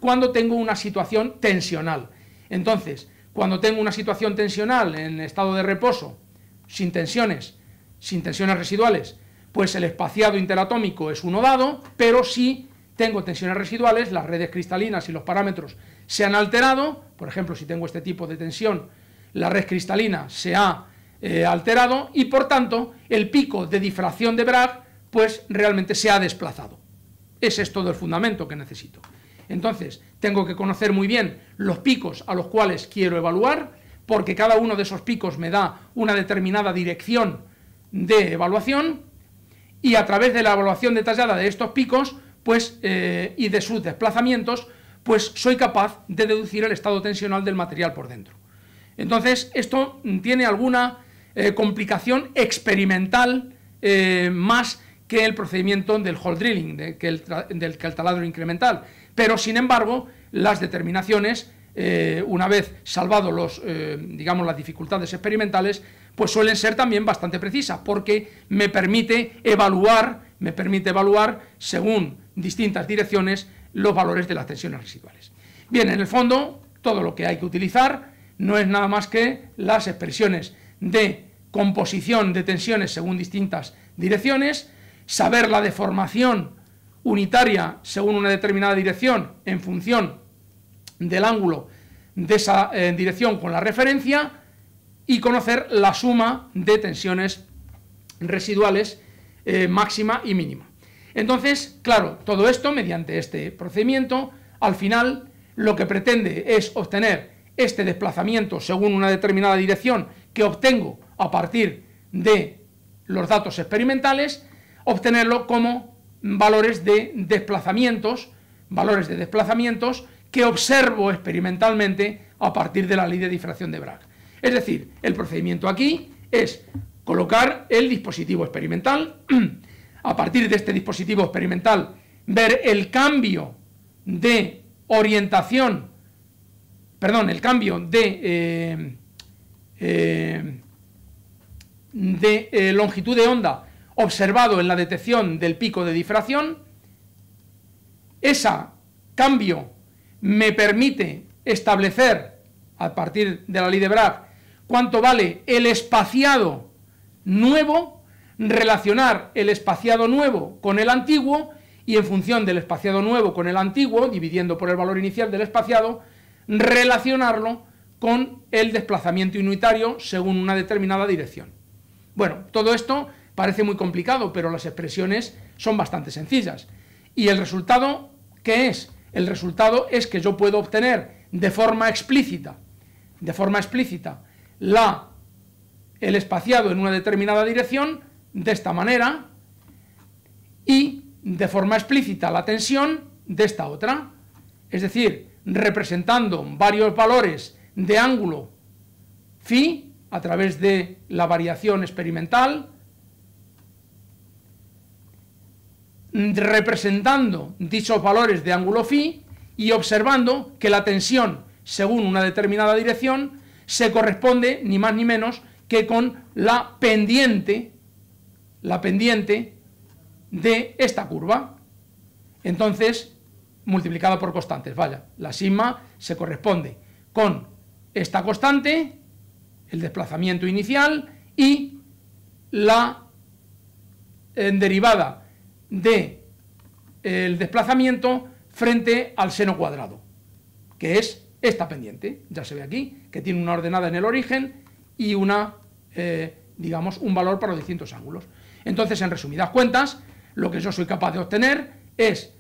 cuando tengo una situación tensional. Entonces, cuando tengo una situación tensional en estado de reposo, sin tensiones residuales, pues el espaciado interatómico es 1 dado, pero si tengo tensiones residuales, las redes cristalinas y los parámetros se han alterado. Por ejemplo, si tengo este tipo de tensión, la red cristalina se ha alterado y, por tanto, el pico de difracción de Bragg pues realmente se ha desplazado. Ese es todo el fundamento que necesito. Entonces, tengo que conocer muy bien los picos a los cuales quiero evaluar, porque cada uno de esos picos me da una determinada dirección de evaluación, y a través de la evaluación detallada de estos picos, pues, y de sus desplazamientos, pues soy capaz de deducir el estado tensional del material por dentro. Entonces, esto tiene alguna complicación experimental más que el procedimiento del hole drilling, del taladro incremental. Pero, sin embargo, las determinaciones, una vez salvado digamos, las dificultades experimentales, pues suelen ser también bastante precisas, porque me permite evaluar según distintas direcciones los valores de las tensiones residuales. Bien, en el fondo, todo lo que hay que utilizar no es nada más que las expresiones de composición de tensiones según distintas direcciones, saber la deformación unitaria según una determinada dirección en función del ángulo de esa dirección con la referencia, y conocer la suma de tensiones residuales máxima y mínima. Entonces, claro, todo esto mediante este procedimiento, al final lo que pretende es obtener este desplazamiento según una determinada dirección que obtengo a partir de los datos experimentales, obtenerlo como valores de desplazamientos que observo experimentalmente a partir de la ley de difracción de Bragg. Es decir, el procedimiento aquí es colocar el dispositivo experimental, a partir de este dispositivo experimental ver el cambio de orientación, perdón, el cambio de longitud de onda observado en la detección del pico de difracción. Ese cambio me permite establecer, a partir de la ley de Bragg, cuánto vale el espaciado nuevo, relacionar el espaciado nuevo con el antiguo, y en función del espaciado nuevo con el antiguo, dividiendo por el valor inicial del espaciado, relacionarlo con el desplazamiento unitario según una determinada dirección. Bueno, todo esto parece muy complicado, pero las expresiones son bastante sencillas. ¿Y el resultado qué es? El resultado es que yo puedo obtener de forma explícita el espaciado en una determinada dirección de esta manera, y de forma explícita la tensión de esta otra, es decir, representando varios valores de ángulo phi a través de la variación experimental, representando dichos valores de ángulo phi y observando que la tensión según una determinada dirección se corresponde ni más ni menos que con la pendiente de esta curva. Entonces, multiplicada por constantes, vaya, la sigma se corresponde con esta constante, el desplazamiento inicial, y la derivada del desplazamiento frente al seno cuadrado, que es esta pendiente. Ya se ve aquí que tiene una ordenada en el origen y una, digamos, un valor para los distintos ángulos. Entonces, en resumidas cuentas, lo que yo soy capaz de obtener es,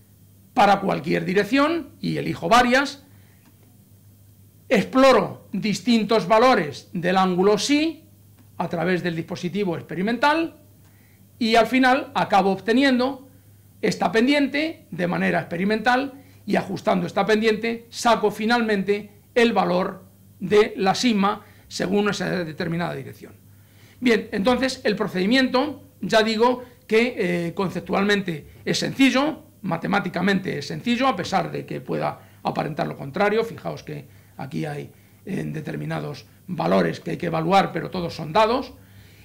para cualquier dirección, y elijo varias, exploro distintos valores del ángulo psi a través del dispositivo experimental, y al final acabo obteniendo esta pendiente de manera experimental, y ajustando esta pendiente saco finalmente el valor de la sigma según esa determinada dirección. Bien, entonces el procedimiento, ya digo que conceptualmente es sencillo, matemáticamente es sencillo, a pesar de que pueda aparentar lo contrario. Fijaos que aquí hay determinados valores que hay que evaluar, pero todos son dados.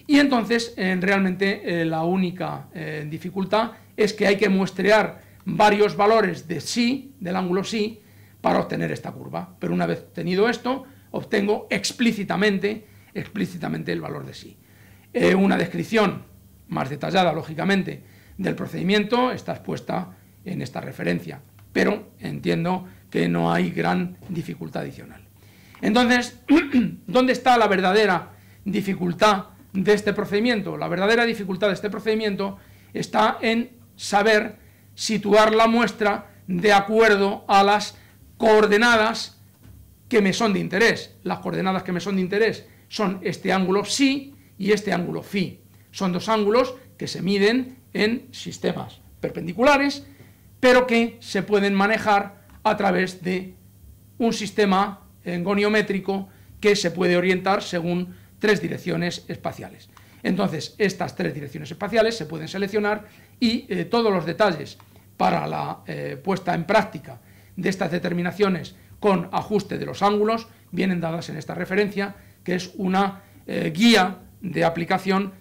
Y entonces realmente la única dificultad es que hay que muestrear varios valores de psi, del ángulo psi, para obtener esta curva. Pero una vez obtenido esto, obtengo explícitamente el valor de psi. Una descripción más detallada, lógicamente, del procedimiento está expuesta en esta referencia, pero entiendo que no hay gran dificultad adicional. Entonces, ¿dónde está la verdadera dificultad de este procedimiento? La verdadera dificultad de este procedimiento está en saber situar la muestra de acuerdo a las coordenadas que me son de interés. Las coordenadas que me son de interés son este ángulo psi y este ángulo phi. Son dos ángulos que se miden en sistemas perpendiculares, pero que se pueden manejar a través de un sistema goniométrico que se puede orientar según tres direcciones espaciales. Entonces, estas tres direcciones espaciales se pueden seleccionar y todos los detalles para la puesta en práctica de estas determinaciones con ajuste de los ángulos vienen dadas en esta referencia, que es una guía de aplicación,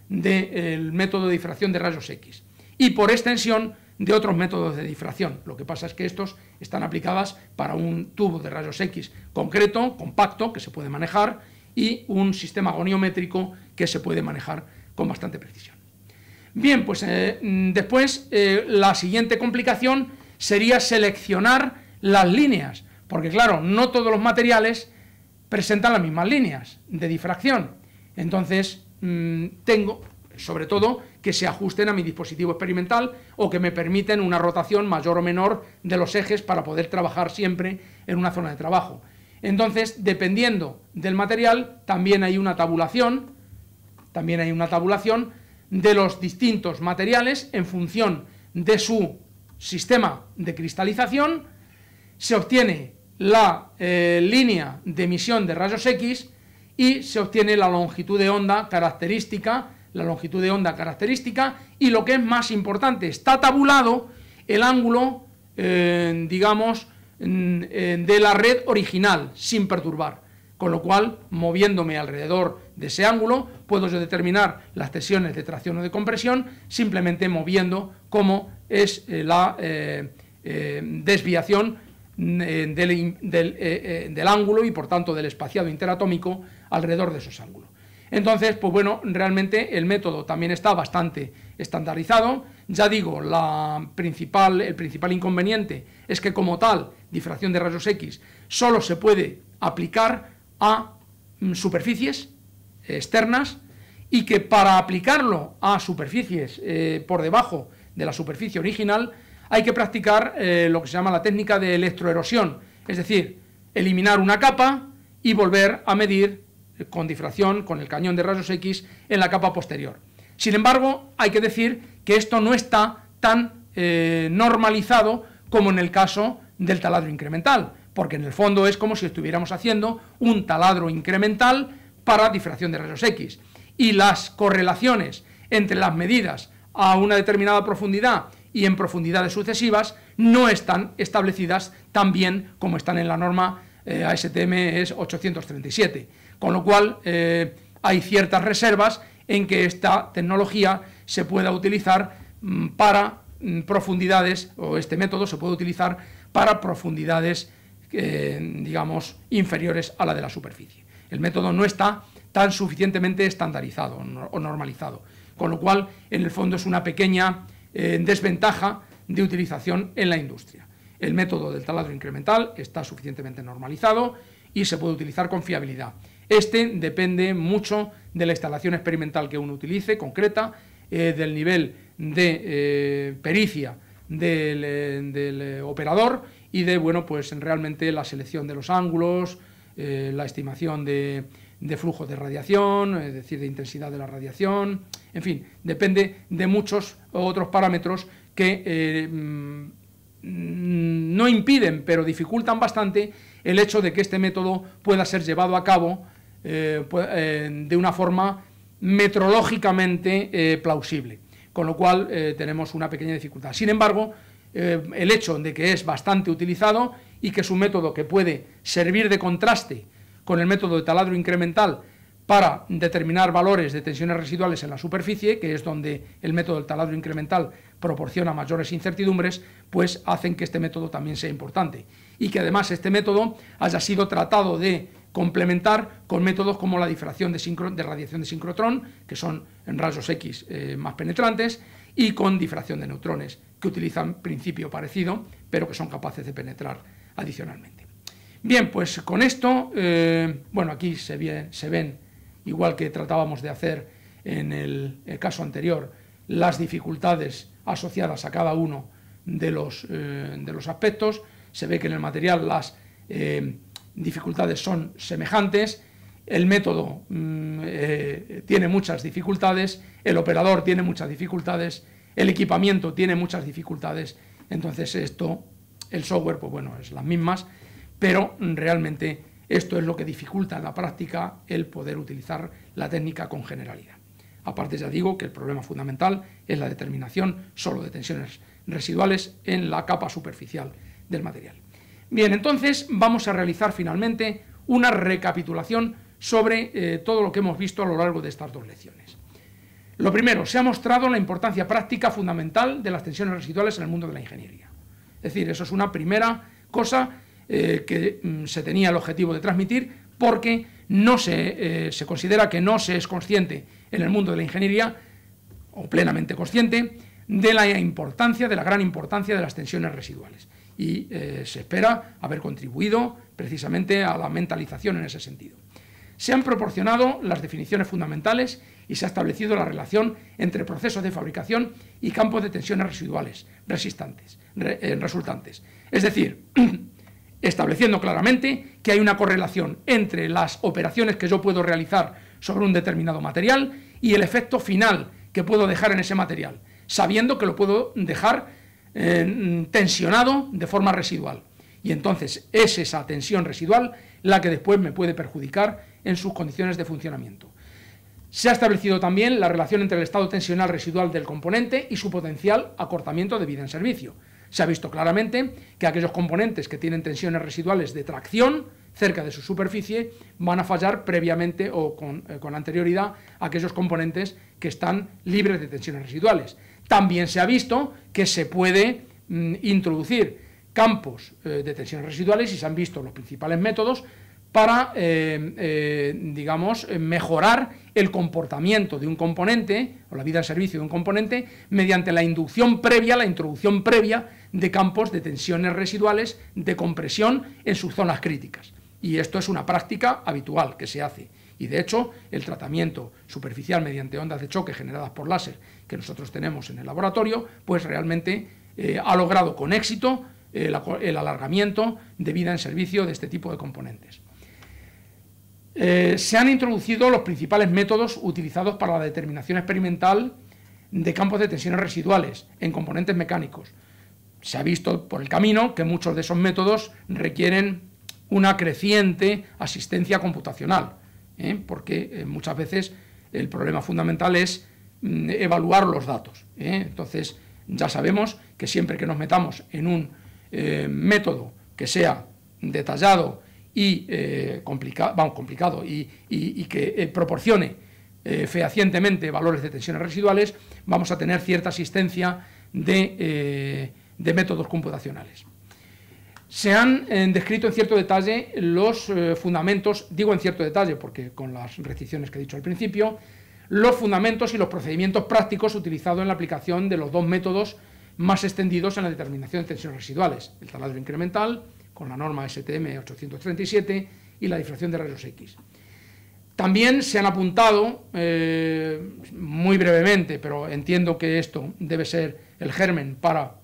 del método de difracción de rayos X y por extensión de otros métodos de difracción. Lo que pasa es que estos están aplicados para un tubo de rayos X concreto, compacto, que se puede manejar, y un sistema goniométrico que se puede manejar con bastante precisión. Bien, pues después la siguiente complicación sería seleccionar las líneas, porque claro, no todos los materiales presentan las mismas líneas de difracción. Entonces tengo, sobre todo, que se ajusten a mi dispositivo experimental o que me permiten una rotación mayor o menor de los ejes para poder trabajar siempre en una zona de trabajo. Entonces, dependiendo del material, también hay una tabulación de los distintos materiales en función de su sistema de cristalización. Se obtiene la línea de emisión de rayos X y se obtiene la longitud de onda característica, y lo que es más importante, está tabulado el ángulo, digamos, de la red original, sin perturbar, con lo cual, moviéndome alrededor de ese ángulo, puedo yo determinar las tensiones de tracción o de compresión, simplemente moviendo cómo es la desviación del ángulo y, por tanto, del espaciado interatómico alrededor de esos ángulos. Entonces, pues bueno, realmente el método también está bastante estandarizado. Ya digo, el principal inconveniente es que, como tal, difracción de rayos X solo se puede aplicar a superficies externas y que para aplicarlo a superficies por debajo de la superficie original hay que practicar lo que se llama la técnica de electroerosión, es decir, eliminar una capa y volver a medir con difracción, con el cañón de rayos X en la capa posterior. Sin embargo, hay que decir que esto no está tan normalizado como en el caso del taladro incremental, porque en el fondo es como si estuviéramos haciendo un taladro incremental para difracción de rayos X. Y las correlaciones entre las medidas a una determinada profundidad y en profundidades sucesivas no están establecidas tan bien como están en la norma ASTM 837, con lo cual hay ciertas reservas en que esta tecnología se pueda utilizar para profundidades, o este método se puede utilizar para profundidades digamos inferiores a la de la superficie. El método no está tan suficientemente estandarizado o normalizado, con lo cual en el fondo es una pequeña desventaja de utilización en la industria. El método del taladro incremental está suficientemente normalizado y se puede utilizar con fiabilidad. Este depende mucho de la instalación experimental que uno utilice, concreta, del nivel de pericia del operador y de, bueno, pues realmente la selección de los ángulos, la estimación de flujo de radiación, es decir, de intensidad de la radiación, en fin, depende de muchos otros parámetros que no impiden, pero dificultan bastante el hecho de que este método pueda ser llevado a cabo de una forma metrológicamente plausible, con lo cual tenemos una pequeña dificultad. Sin embargo, el hecho de que es bastante utilizado y que es un método que puede servir de contraste con el método de taladro incremental para determinar valores de tensiones residuales en la superficie, que es donde el método del taladro incremental proporciona mayores incertidumbres, pues hacen que este método también sea importante. Y que además este método haya sido tratado de complementar con métodos como la difracción de radiación de sincrotrón, que son en rayos X más penetrantes, y con difracción de neutrones, que utilizan principio parecido, pero que son capaces de penetrar adicionalmente. Bien, pues con esto, bueno, aquí se ven, igual que tratábamos de hacer en el caso anterior las dificultades asociadas a cada uno de los aspectos. Se ve que en el material las dificultades son semejantes, el método tiene muchas dificultades, el operador tiene muchas dificultades, el equipamiento tiene muchas dificultades. Entonces el software, pues bueno, es las mismas, pero realmente esto es lo que dificulta en la práctica el poder utilizar la técnica con generalidad. Aparte, ya digo que el problema fundamental es la determinación solo de tensiones residuales en la capa superficial del material. Bien, entonces vamos a realizar finalmente una recapitulación sobre todo lo que hemos visto a lo largo de estas dos lecciones. Lo primero, se ha mostrado la importancia práctica fundamental de las tensiones residuales en el mundo de la ingeniería. Es decir, eso es una primera cosa que se tenía el objetivo de transmitir, porque no se considera que no se es consciente en el mundo de la ingeniería, o plenamente consciente, de la importancia, de la gran importancia de las tensiones residuales. Y se espera haber contribuido precisamente a la mentalización en ese sentido. Se han proporcionado las definiciones fundamentales y se ha establecido la relación entre procesos de fabricación y campos de tensiones residuales resultantes. Es decir, estableciendo claramente que hay una correlación entre las operaciones que yo puedo realizar sobre un determinado material y el efecto final que puedo dejar en ese material, sabiendo que lo puedo dejar tensionado de forma residual. Y entonces es esa tensión residual la que después me puede perjudicar en sus condiciones de funcionamiento. Se ha establecido también la relación entre el estado tensional residual del componente y su potencial acortamiento de vida en servicio. Se ha visto claramente que aquellos componentes que tienen tensiones residuales de tracción cerca de su superficie van a fallar previamente o con anterioridad a aquellos componentes que están libres de tensiones residuales. También se ha visto que se puede introducir campos de tensiones residuales y se han visto los principales métodos para, digamos, mejorar el comportamiento de un componente o la vida en servicio de un componente mediante la introducción previa de campos de tensiones residuales de compresión en sus zonas críticas. Y esto es una práctica habitual que se hace. Y de hecho, el tratamiento superficial mediante ondas de choque generadas por láser que nosotros tenemos en el laboratorio, pues realmente ha logrado con éxito el alargamiento de vida en servicio de este tipo de componentes. Se han introducido los principales métodos utilizados para la determinación experimental de campos de tensiones residuales en componentes mecánicos. Se ha visto por el camino que muchos de esos métodos requieren una creciente asistencia computacional, porque muchas veces el problema fundamental es evaluar los datos. Entonces, ya sabemos que siempre que nos metamos en un método que sea detallado y complicado y que proporcione fehacientemente valores de tensiones residuales, vamos a tener cierta asistencia de métodos computacionales. Se han descrito en cierto detalle los fundamentos, digo en cierto detalle porque con las restricciones que he dicho al principio, los fundamentos y los procedimientos prácticos utilizados en la aplicación de los dos métodos más extendidos en la determinación de tensiones residuales, el taladro incremental, con la norma STM 837, y la difracción de rayos X. También se han apuntado, muy brevemente, pero entiendo que esto debe ser el germen para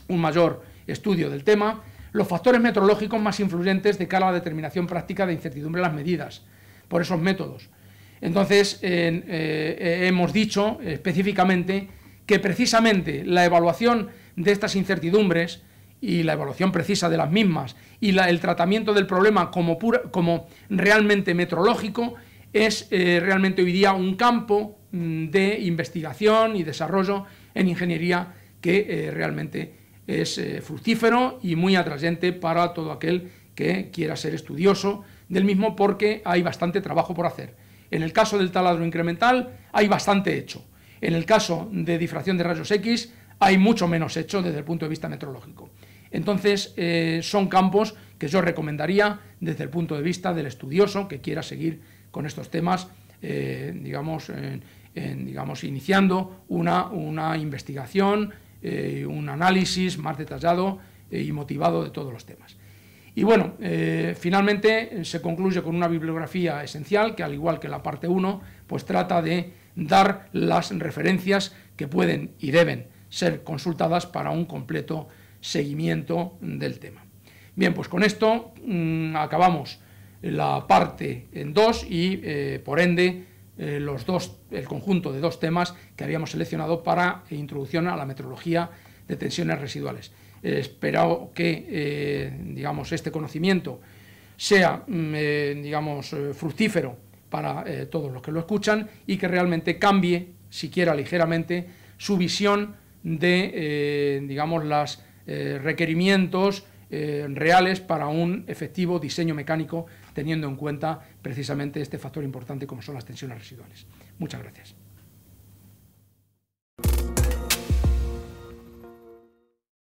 un mayor estudio del tema, los factores metrológicos más influyentes de cara a la determinación práctica de incertidumbre de las medidas por esos métodos. Entonces, hemos dicho específicamente que precisamente la evaluación de estas incertidumbres y la evaluación precisa de las mismas y el tratamiento del problema como realmente metrológico es realmente hoy día un campo de investigación y desarrollo en ingeniería que realmente es fructífero y muy atrayente para todo aquel que quiera ser estudioso del mismo, porque hay bastante trabajo por hacer. En el caso del taladro incremental hay bastante hecho. En el caso de difracción de rayos X hay mucho menos hecho desde el punto de vista metrológico. Entonces, son campos que yo recomendaría desde el punto de vista del estudioso que quiera seguir con estos temas, digamos, iniciando una investigación, un análisis más detallado y motivado de todos los temas. Y bueno, finalmente se concluye con una bibliografía esencial que, al igual que la parte 1, pues trata de dar las referencias que pueden y deben ser consultadas para un completo seguimiento del tema. Bien, pues con esto acabamos la parte en 2 y, por ende, el conjunto de 2 temas que habíamos seleccionado para introducción a la metrología de tensiones residuales. Espero que digamos, este conocimiento sea fructífero para todos los que lo escuchan y que realmente cambie, siquiera ligeramente, su visión de digamos, los requerimientos reales para un efectivo diseño mecánico, teniendo en cuenta precisamente este factor importante como son las tensiones residuales. Muchas gracias.